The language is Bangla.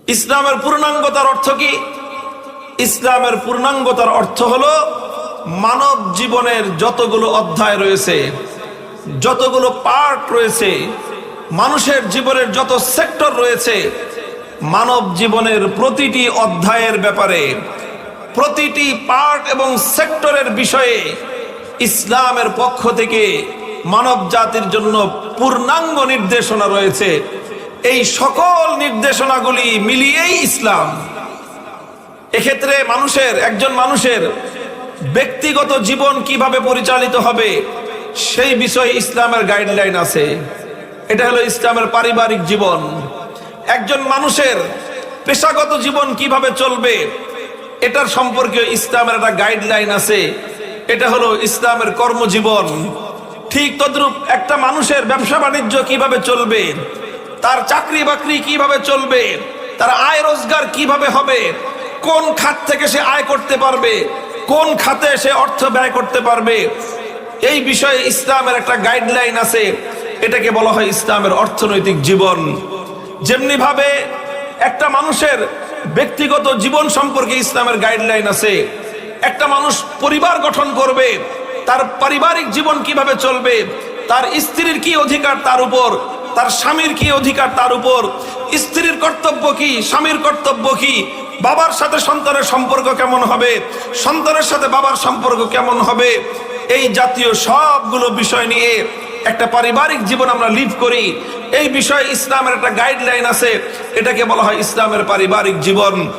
ইসলামের পূর্ণাঙ্গতার অর্থ কি? ইসলামের পূর্ণাঙ্গতার অর্থ হলো মানব জীবনের যতগুলো অধ্যায় রয়েছে, যতগুলো পার্ট রয়েছে, মানুষের জীবনের যত সেক্টর রয়েছে, মানব জীবনের প্রতিটি অধ্যায়ের ব্যাপারে, প্রতিটি পার্ট এবং সেক্টরের বিষয়ে ইসলামের পক্ষ থেকে মানব জাতির জন্য পূর্ণাঙ্গ নির্দেশনা রয়েছে। এই সকল নির্দেশনাগুলি মিলিয়েই ইসলাম। এক্ষেত্রে একজন মানুষের ব্যক্তিগত জীবন কিভাবে পরিচালিত হবে সেই বিষয়ে ইসলামের গাইডলাইন আছে। এটা হলো ইসলামের পারিবারিক জীবন। একজন মানুষের পেশাগত জীবন কিভাবে চলবে এটার সম্পর্কে ইসলামের একটা গাইডলাইন আছে। এটা হলো ইসলামের কর্মজীবন। ঠিক তদ্রূপ একটা মানুষের ব্যবসা বাণিজ্য কিভাবে চলবে, তার চাকরি বাকরি কিভাবে চলবে, তার আয় রোজগার কিভাবে হবে, কোন খাত থেকে সে আয় করতে পারবে, কোন খাতে সে অর্থ ব্যয় করতে পারবে, এই বিষয়ে ইসলামের একটা গাইডলাইন আছে। এটাকে বলা হয় ইসলামের অর্থনৈতিক জীবন। যেমনি ভাবে একটা মানুষের ব্যক্তিগত জীবন সম্পর্কে ইসলামের গাইডলাইন আছে। একটা মানুষ পরিবার গঠন করবে, তার পারিবারিক জীবন কিভাবে চলবে, তার স্ত্রীর কি অধিকার তার উপর, তার স্বামীর কি অধিকার তার উপর, স্ত্রীর কর্তব্য কি, স্বামীর কর্তব্য কি, বাবার সাথে সন্তানের সম্পর্ক কেমন হবে, সন্তানের সাথে বাবার সম্পর্ক কেমন হবে, এই জাতীয় সবগুলো বিষয় নিয়ে একটা পারিবারিক জীবন আমরা লিভ করি। এই বিষয়ে ইসলামের একটা গাইডলাইন আছে। এটাকে বলা হয় ইসলামের পারিবারিক জীবন।